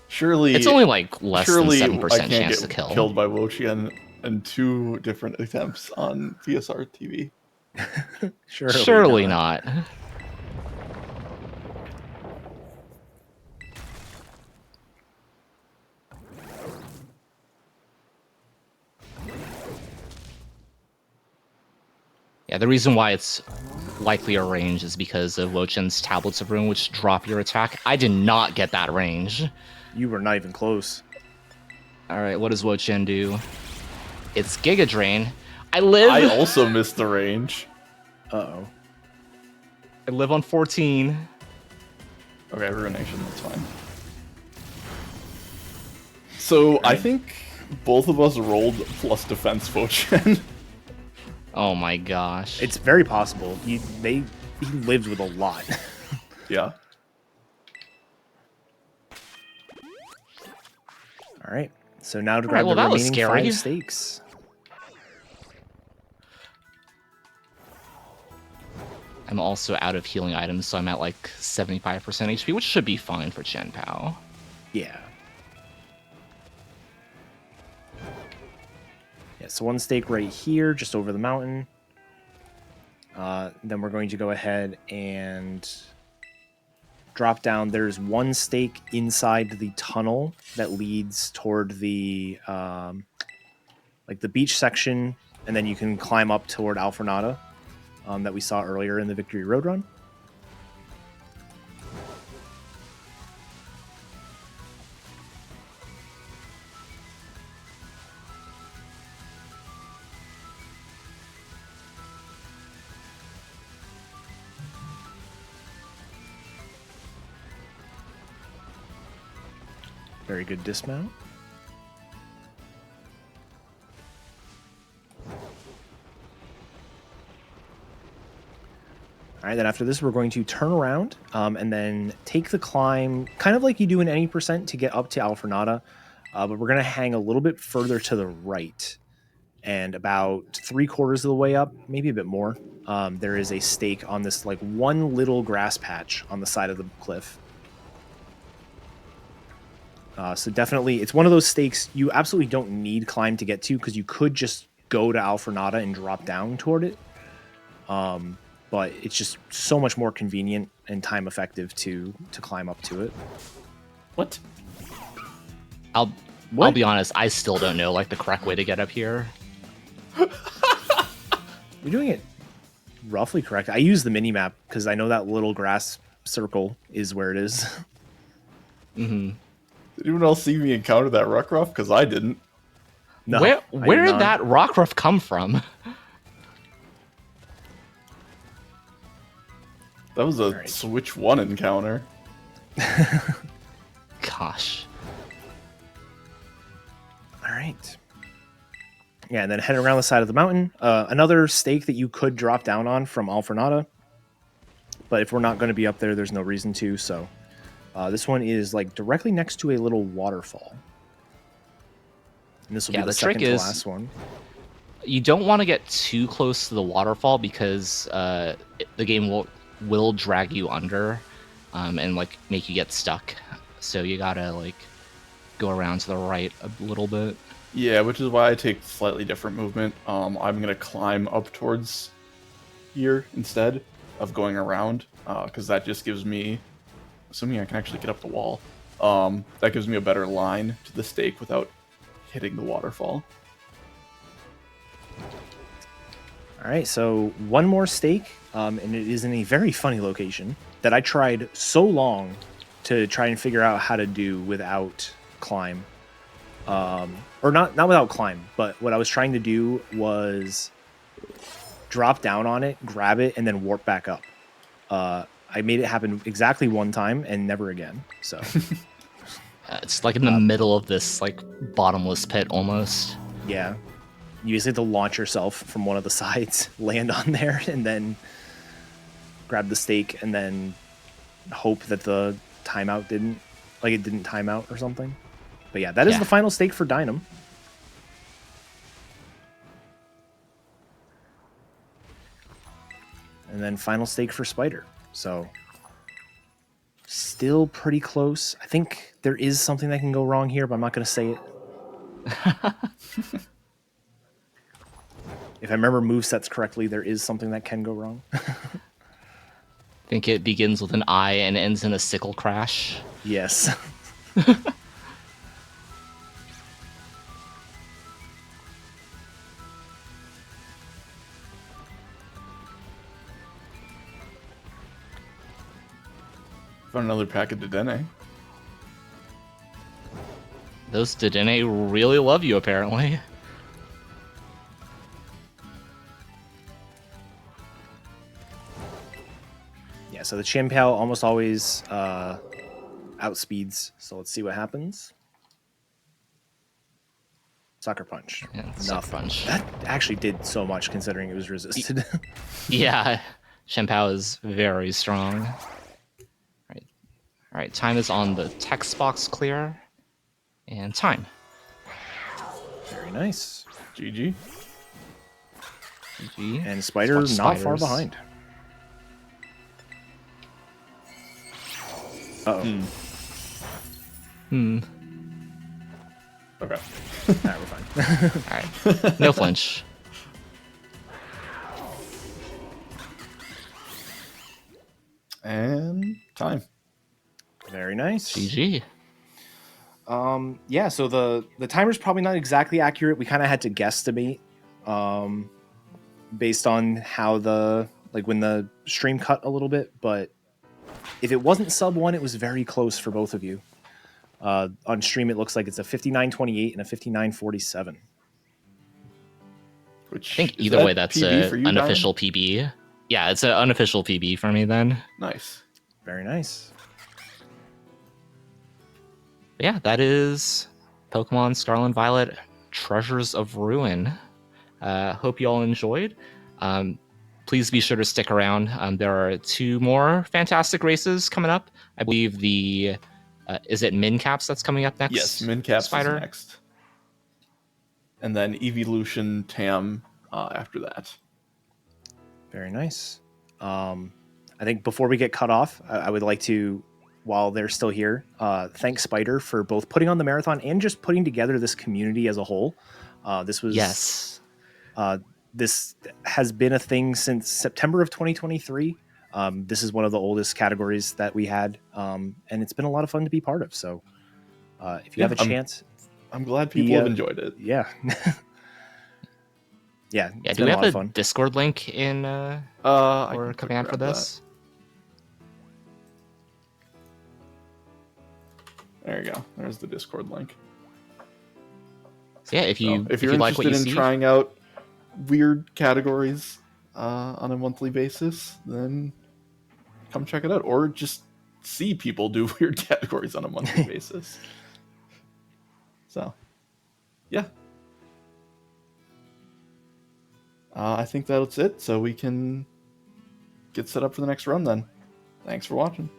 Surely it's only like less than 7% I can't chance get to kill. Killed by Wo-Chien in 2 different attempts on PSR TV. Surely not. Yeah, the reason why it's likelier range is because of Wochen's Tablets of Ruin, which drop your attack. I did not get that range. You were not even close. All right, what does Wochen do? It's Giga Drain. I live. I also missed the range. Uh-oh. I live on 14. Okay, Ruination, that's fine. So I think both of us rolled plus defense Potion. Oh my gosh. It's very possible. He lived with a lot. Yeah. All right. So now to grab well, the that was remaining scary. 5 stakes. I'm also out of healing items, so I'm at like 75% HP, which should be fine for Chen Pao. Yeah. Yeah, so 1 stake right here, just over the mountain. Then we're going to go ahead and drop down. There's 1 stake inside the tunnel that leads toward the like the beach section, and then you can climb up toward Alfornada that we saw earlier in the Victory Road run. Very good dismount. All right, then after this, we're going to turn around and then take the climb, kind of like you do in any percent to get up to Alfornada, but we're going to hang a little bit further to the right. And about 3/4 of the way up, maybe a bit more, there is a stake on this like one little grass patch on the side of the cliff. So definitely, it's one of those stakes you absolutely don't need climb to get to, because you could just go to Alfornada and drop down toward it. But it's just so much more convenient and time effective to climb up to it. What? I'll be honest, I still don't know like the correct way to get up here. You're doing it roughly correct. I use the mini map because I know that little grass circle is where it is. Mm-hmm. Did anyone else see me encounter that Rockruff? Because I didn't. No, where did that Rockruff come from? That was a Switch 1 encounter. Gosh. All right. Yeah, and then head around the side of the mountain. Another stake that you could drop down on from Alfornada. But if we're not going to be up there, there's no reason to. So this one is like directly next to a little waterfall. And this will be the second to last one. You don't want to get too close to the waterfall because the game will drag you under and like make you get stuck. So you gotta like go around to the right a little bit. Yeah, which is why I take slightly different movement. I'm gonna climb up towards here instead of going around, because that just gives me, assuming I can actually get up the wall, that gives me a better line to the stake without hitting the waterfall. All right, so one more stake, and it is in a very funny location that I tried so long to try and figure out how to do without climb. Or not without climb, but what I was trying to do was drop down on it, grab it, and then warp back up. I made it happen exactly one time and never again. So it's like in the middle of this like bottomless pit almost. Yeah. You basically have to launch yourself from one of the sides, land on there, and then grab the stake, and then hope that the timeout didn't time out or something. But yeah, that is the final stake for Dynam. And then final stake for Spider. So still pretty close. I think there is something that can go wrong here, but I'm not going to say it. If I remember movesets correctly, there is something that can go wrong. I think it begins with an I and ends in a sickle crash. Yes. Found another pack of Dedenne. Those Dedenne really love you, apparently. Yeah, so the Chimpao almost always outspeeds. So let's see what happens. Sucker Punch. Yeah, Sucker Punch. That actually did so much considering it was resisted. Yeah, Chimpao is very strong. All right, time is on the text box clear. And time. Very nice. GG. GG. And Spider not far behind. Uh-oh. Okay. Alright, we're fine. Alright. No flinch. And time. Very nice. GG. Yeah, so the timer's probably not exactly accurate. We kind of had to guesstimate based on how when the stream cut a little bit, but if it wasn't sub 1, it was very close for both of you. On stream, it looks like it's a 59.28 and a 59.47. Which I think either way, that's an unofficial Diamond? PB. Yeah, it's an unofficial PB for me then. Nice. Very nice. But yeah, that is Pokemon Scarlet and Violet Treasures of Ruin. Hope you all enjoyed. Please be sure to stick around. There are 2 more fantastic races coming up. I believe the is it Mincaps that's coming up next? Yes, Mincaps Spider? is next. And then Evolution Tam after that. Very nice. I think before we get cut off, I would like to, while they're still here, thank Spider for both putting on the marathon and just putting together this community as a whole. This was this has been a thing since September of 2023. This is one of the oldest categories that we had, and it's been a lot of fun to be part of. So if you have a chance, I'm glad people have enjoyed it. Yeah. Yeah. Do we have a Discord link in or command for this? There you go. There's the Discord link. So yeah, if you're interested like what you see, trying out weird categories on a monthly basis, then come check it out, or just see people do weird categories on a monthly basis. So, yeah. I think that's it. So we can get set up for the next run then. Thanks for watching.